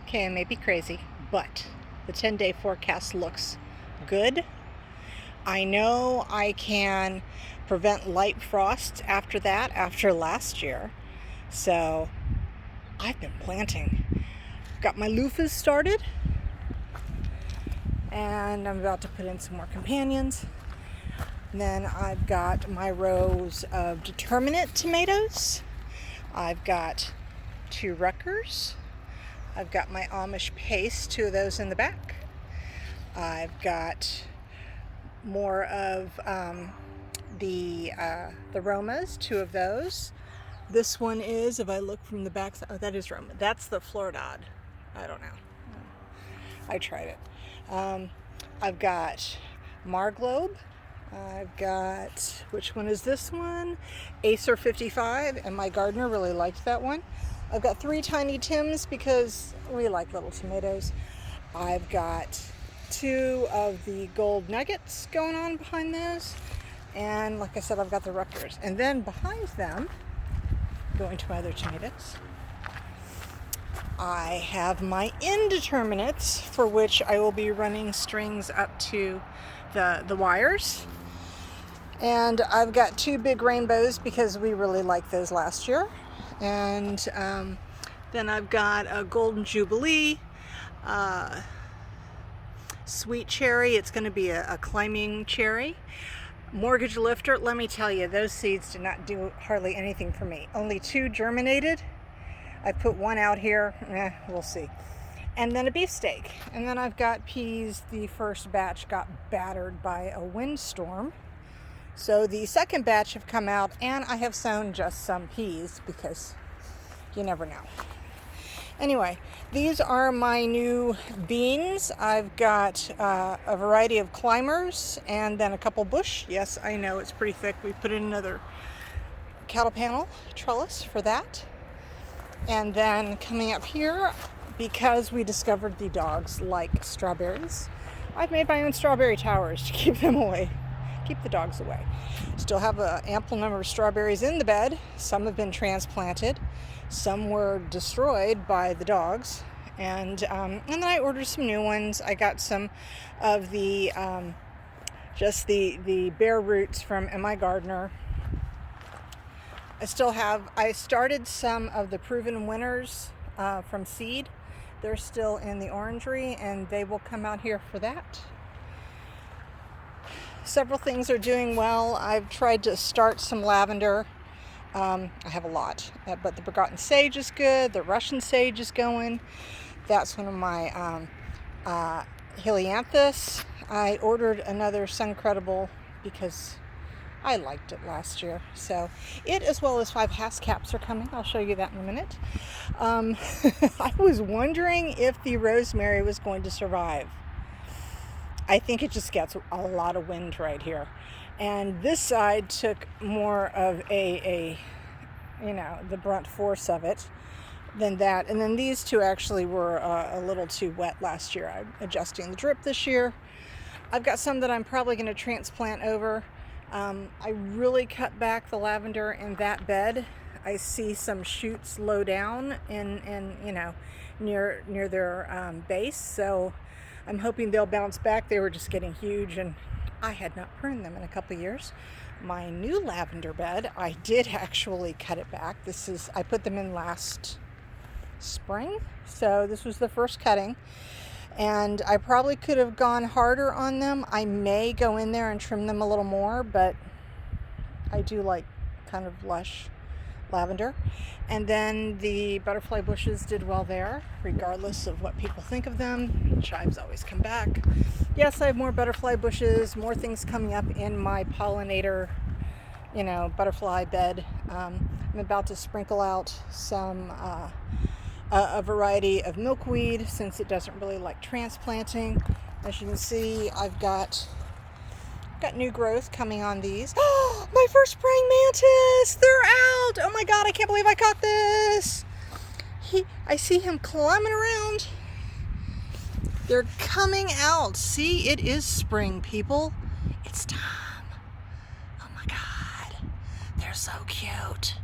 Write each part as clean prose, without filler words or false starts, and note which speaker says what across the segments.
Speaker 1: Okay, I may be crazy, but the 10-day forecast looks good. I know I can prevent light frost after that, after last year. So I've been planting. Got my loofahs started, and I'm about to put in some more companions. And then I've got my rows of determinate tomatoes. I've got 2 Ruckers. I've got my Amish paste, 2 of those in the back. I've got more of the Romas, 2 of those. This one is, if I look from the back, oh, that is Roma. That's the Floridad. I don't know. I tried it. I've got Marglobe. I've got, which one is this one? Acer 55, and my gardener really liked that one. I've got 3 Tiny Tims because we like little tomatoes. I've got 2 of the Gold Nuggets going on behind those. And like I said, I've got the Ruckers. And then behind them, going to my other tomatoes, I have my indeterminates, for which I will be running strings up to the wires. And I've got 2 big rainbows because we really liked those last year. And then I've got a Golden Jubilee, Sweet Cherry. It's going to be a climbing cherry. Mortgage Lifter, let me tell you, those seeds did not do hardly anything for me. Only 2 germinated. I put 1 out here. We'll see. And then a beefsteak. And then I've got peas. The first batch got battered by a windstorm. So the second batch have come out, and I have sown just some peas because you never know. Anyway, these are my new beans. I've got a variety of climbers and then a couple bush. Yes, I know it's pretty thick. We put in another cattle panel trellis for that. And then coming up here, because we discovered the dogs like strawberries, I've made my own strawberry towers to keep them away. Keep the dogs away. Still have an ample number of strawberries in the bed. Some have been transplanted. Some were destroyed by the dogs. And then I ordered some new ones. I got some of the just the bare roots from M.I. Gardner. I started some of the Proven Winners from seed. They're still in the orangery, and they will come out here for that. Several things are doing well. I've tried to start some lavender. I have a lot, but the Forgotten Sage is good. The Russian Sage is going. That's one of my Helianthus. I ordered another Suncredible because I liked it last year. So it, as well as 5 Haskaps, are coming. I'll show you that in a minute. I was wondering if the rosemary was going to survive. I think it just gets a lot of wind right here. And this side took more of the brunt force of it than that. And then these 2 actually were a little too wet last year. I'm adjusting the drip this year. I've got some that I'm probably going to transplant over. I really cut back the lavender in that bed. I see some shoots low down near their base. So I'm hoping they'll bounce back. They were just getting huge, and I had not pruned them in a couple years. My new lavender bed, I did actually cut it back. I put them in last spring, so this was the first cutting. And I probably could have gone harder on them. I may go in there and trim them a little more, but I do like kind of lush lavender. And then the butterfly bushes did well there, regardless of what people think of them. Chives always come back. Yes, I have more butterfly bushes, more things coming up in my pollinator, butterfly bed. I'm about to sprinkle out some a variety of milkweed, since it doesn't really like transplanting. As you can see, I've got new growth coming on these. Oh, my first praying mantis! They're out! Oh my God, I can't believe I caught this! I see him climbing around. They're coming out. See, it is spring, people. It's time. Oh my God, they're so cute.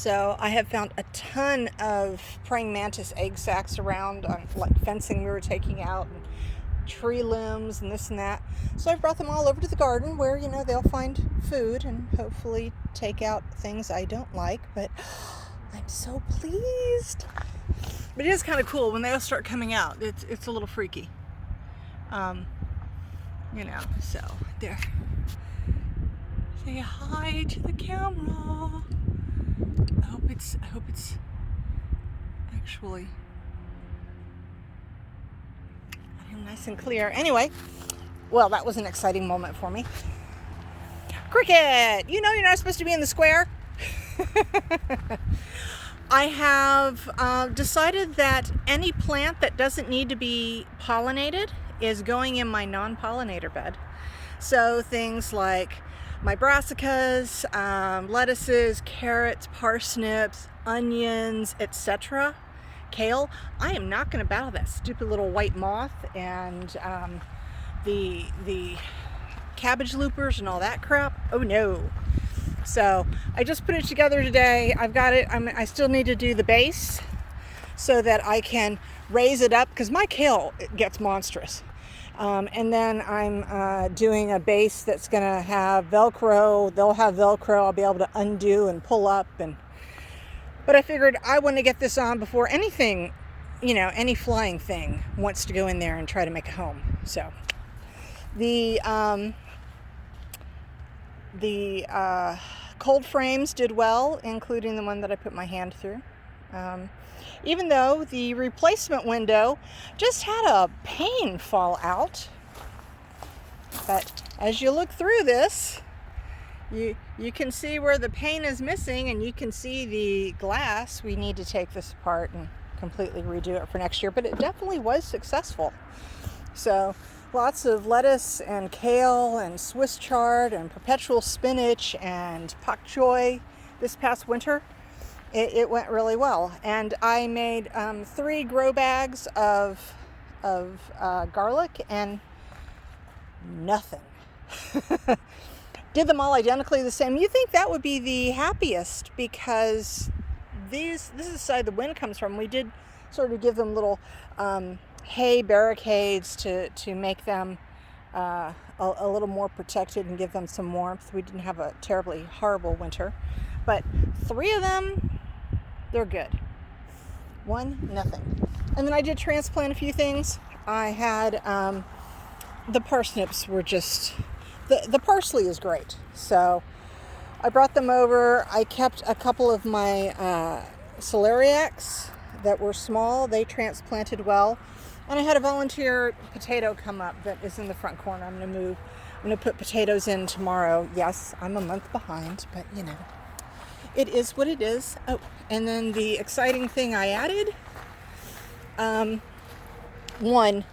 Speaker 1: So I have found a ton of praying mantis egg sacs around on like fencing we were taking out, and tree limbs and this and that. So I've brought them all over to the garden where, they'll find food and hopefully take out things I don't like. But I'm so pleased. But it is kind of cool when they all start coming out. It's a little freaky. So there. Say hi to the camera. I hope it's actually nice and clear. Anyway, well, that was an exciting moment for me. Cricket, you're not supposed to be in the square. I have decided that any plant that doesn't need to be pollinated is going in my non-pollinator bed. So things like my brassicas, lettuces, carrots, parsnips, onions, etc. Kale. I am not going to battle that stupid little white moth and the cabbage loopers and all that crap. Oh no. So I just put it together today. I've got it. I still need to do the base so that I can raise it up because my kale gets monstrous. And then I'm doing a base that's going to have Velcro. They'll have Velcro. I'll be able to undo and pull up. But I figured I want to get this on before anything, any flying thing wants to go in there and try to make a home. So the cold frames did well, including the one that I put my hand through. Even though the replacement window just had a pane fall out. But as you look through this, you can see where the pane is missing, and you can see the glass. We need to take this apart and completely redo it for next year, but it definitely was successful. So lots of lettuce and kale and Swiss chard and perpetual spinach and pak choi this past winter. It went really well. And I made 3 grow bags of garlic and nothing. Did them all identically the same. You think that would be the happiest because this is the side the wind comes from. We did sort of give them little hay barricades to make them a little more protected and give them some warmth. We didn't have a terribly horrible winter. But 3 of them, they're good. 1, nothing. And then I did transplant a few things. I had the parsnips were just, the parsley is great. So I brought them over. I kept a couple of my celeriacs that were small. They transplanted well. And I had a volunteer potato come up that is in the front corner. I'm going to put potatoes in tomorrow. Yes, I'm a month behind, but it is what it is. Oh, and then the exciting thing I added, one,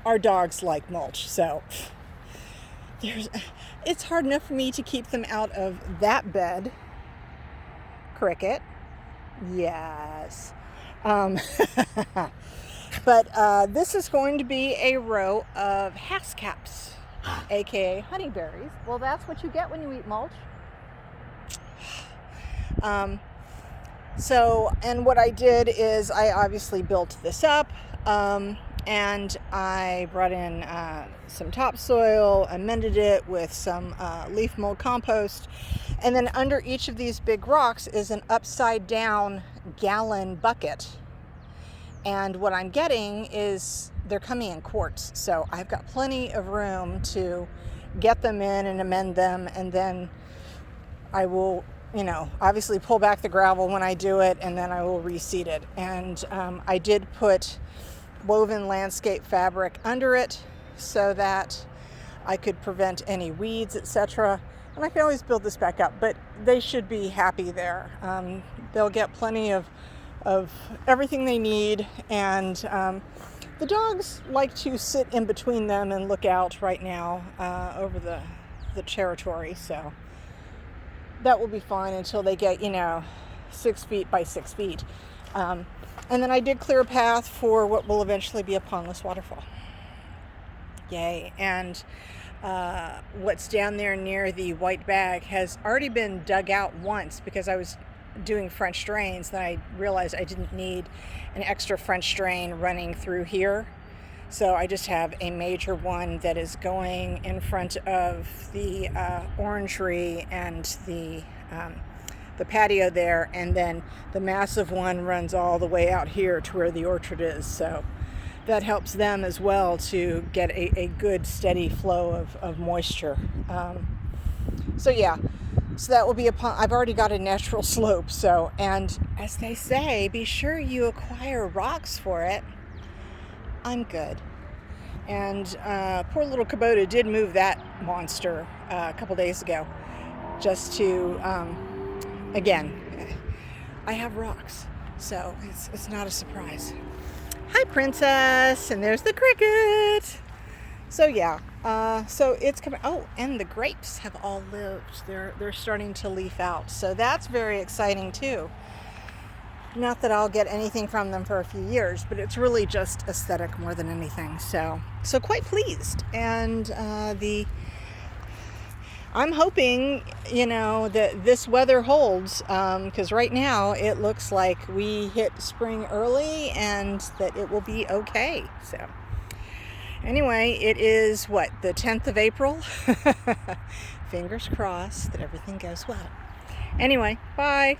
Speaker 1: our dogs like mulch, so it's hard enough for me to keep them out of that bed. Cricket, yes. But this is going to be a row of haskap's, aka honeyberries. Well, that's what you get when you eat mulch. And what I did is I obviously built this up, and I brought in some topsoil, amended it with some leaf mold compost, and then under each of these big rocks is an upside down gallon bucket. And what I'm getting is they're coming in quarts, so I've got plenty of room to get them in and amend them, and then I will obviously pull back the gravel when I do it, and then I will reseed it. And I did put woven landscape fabric under it so that I could prevent any weeds, etc. And I can always build this back up, but they should be happy there. They'll get plenty of everything they need, and the dogs like to sit in between them and look out right now over the territory, so that will be fine until they get 6 feet by 6 feet. And then I did clear a path for what will eventually be a pondless waterfall. Yay. And what's down there near the white bag has already been dug out once because I was doing French drains, then I realized I didn't need an extra French drain running through here. So I just have a major one that is going in front of the orangery and the patio there, and then the massive one runs all the way out here to where the orchard is. So that helps them as well to get a good steady flow of moisture. So yeah, so that will be I've already got a natural slope. So, and as they say, be sure you acquire rocks for it. I'm good. And poor little Kubota did move that monster a couple days ago, just to, again, I have rocks, so it's not a surprise. Hi, Princess, and there's the cricket. So yeah, so it's coming. Oh, and the grapes have all lived. They're starting to leaf out, so that's very exciting too. Not that I'll get anything from them for a few years, but it's really just aesthetic more than anything. So quite pleased. And I'm hoping, that this weather holds, because right now it looks like we hit spring early and that it will be okay. So anyway, it is the 10th of April. Fingers crossed that everything goes well. Anyway, bye.